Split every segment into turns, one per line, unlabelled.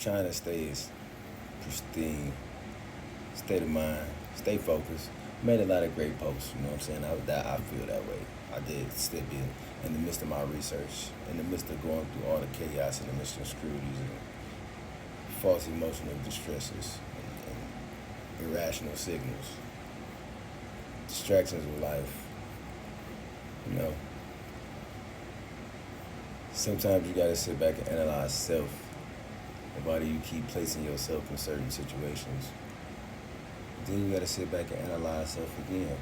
trying to stay as pristine, state of mind, stay focused. Made a lot of great posts, you know what I'm saying? I feel that way. I did still be in the midst of my research, in the midst of going through all the chaos, in the midst of insecurities and false emotional distresses and irrational signals, distractions of life, you know. Sometimes you gotta sit back and analyze self. And why do you keep placing yourself in certain situations? Then you gotta sit back and analyze self again.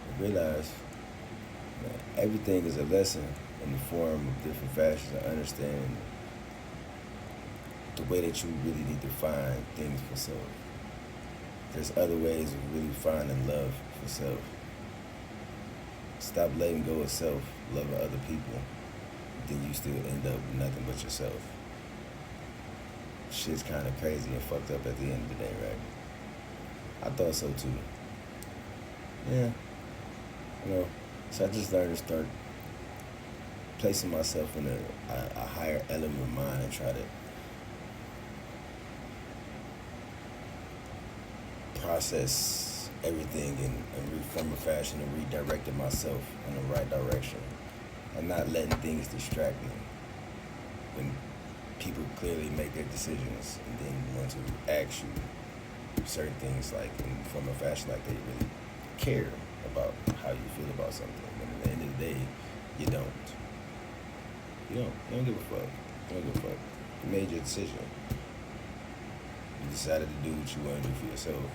And realize that everything is a lesson in the form of different fashions of understanding the way that you really need to find things for self. There's other ways of really finding love for self. Stop letting go of self, loving other people. Then you still end up with nothing but yourself. Shit's kind of crazy and fucked up at the end of the day, right? I thought so too. Yeah, you know. So I just learned to start placing myself in a higher element of mind and try to process everything in reform a fashion and redirecting myself in the right direction and not letting things distract me when people clearly make their decisions and then want to ask you certain things like in form of fashion like they really care about how you feel about something. And at the end of the day, you don't. You don't give a fuck. You don't give a fuck. You made your decision. You decided to do what you want to do for yourself.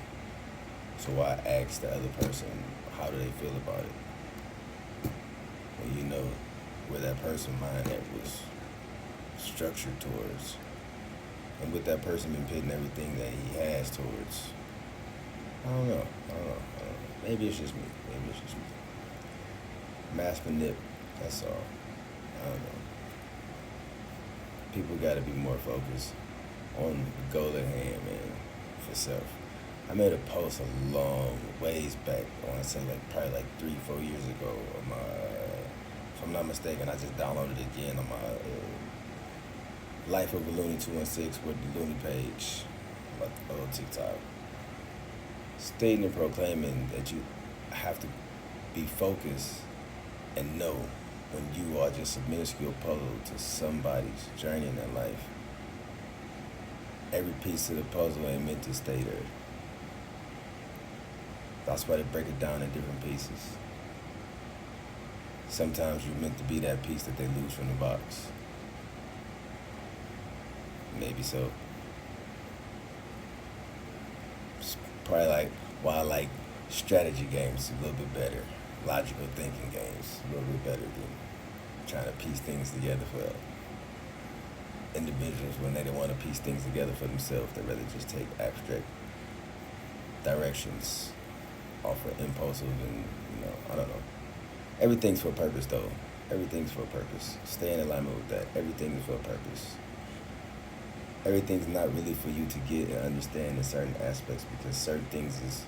So why ask the other person how do they feel about it? When you know where that person's mind at was structured towards. And with that person been pitting everything that he has towards. I don't know. Maybe it's just me. Mass manip, that's all. I don't know. People gotta be more focused on the goal at hand, man, for self. I made a post a long ways back, I wanna say probably 3-4 years ago on my, if I'm not mistaken, I just downloaded it again on my Life of a Looney 216 with the Looney page, my old TikTok. Stating and proclaiming that you have to be focused and know when you are just a minuscule puzzle to somebody's journey in their life. Every piece of the puzzle ain't meant to stay there. That's why they break it down in different pieces. Sometimes you're meant to be that piece that they lose from the box. Maybe so. It's probably why I like strategy games a little bit better. Logical thinking games a little bit better than trying to piece things together for individuals when they don't want to piece things together for themselves. They'd rather just take abstract directions off of impulsive and, I don't know. Everything's for a purpose though. Everything's for a purpose. Stay in alignment with that. Everything is for a purpose. Everything's not really for you to get and understand in certain aspects because certain things is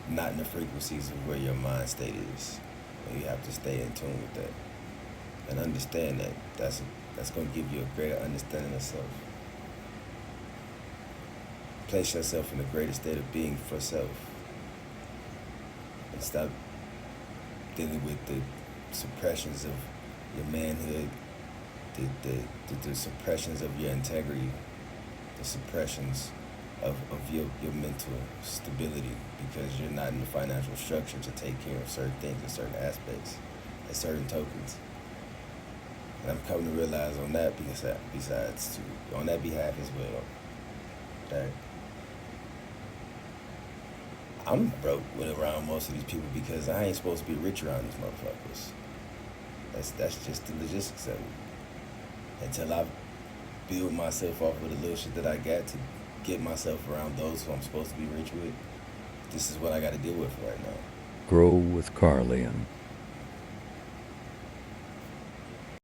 not in the frequencies of where your mind state is. And you have to stay in tune with that and understand that that's going to give you a greater understanding of self. Place yourself in a greater state of being for self and stop dealing with the suppressions of your manhood, the suppressions of your integrity, the suppressions of your mental stability because you're not in the financial structure to take care of certain things and certain aspects and certain tokens. And I'm coming to realize on that on that behalf as well, that I'm broke with around most of these people because I ain't supposed to be rich around these motherfuckers. That's just the logistics of it. Until I build myself off of the little shit that I got to get myself around those who I'm supposed to be rich with, this is what I got to deal with right now.
Grow with Carlian.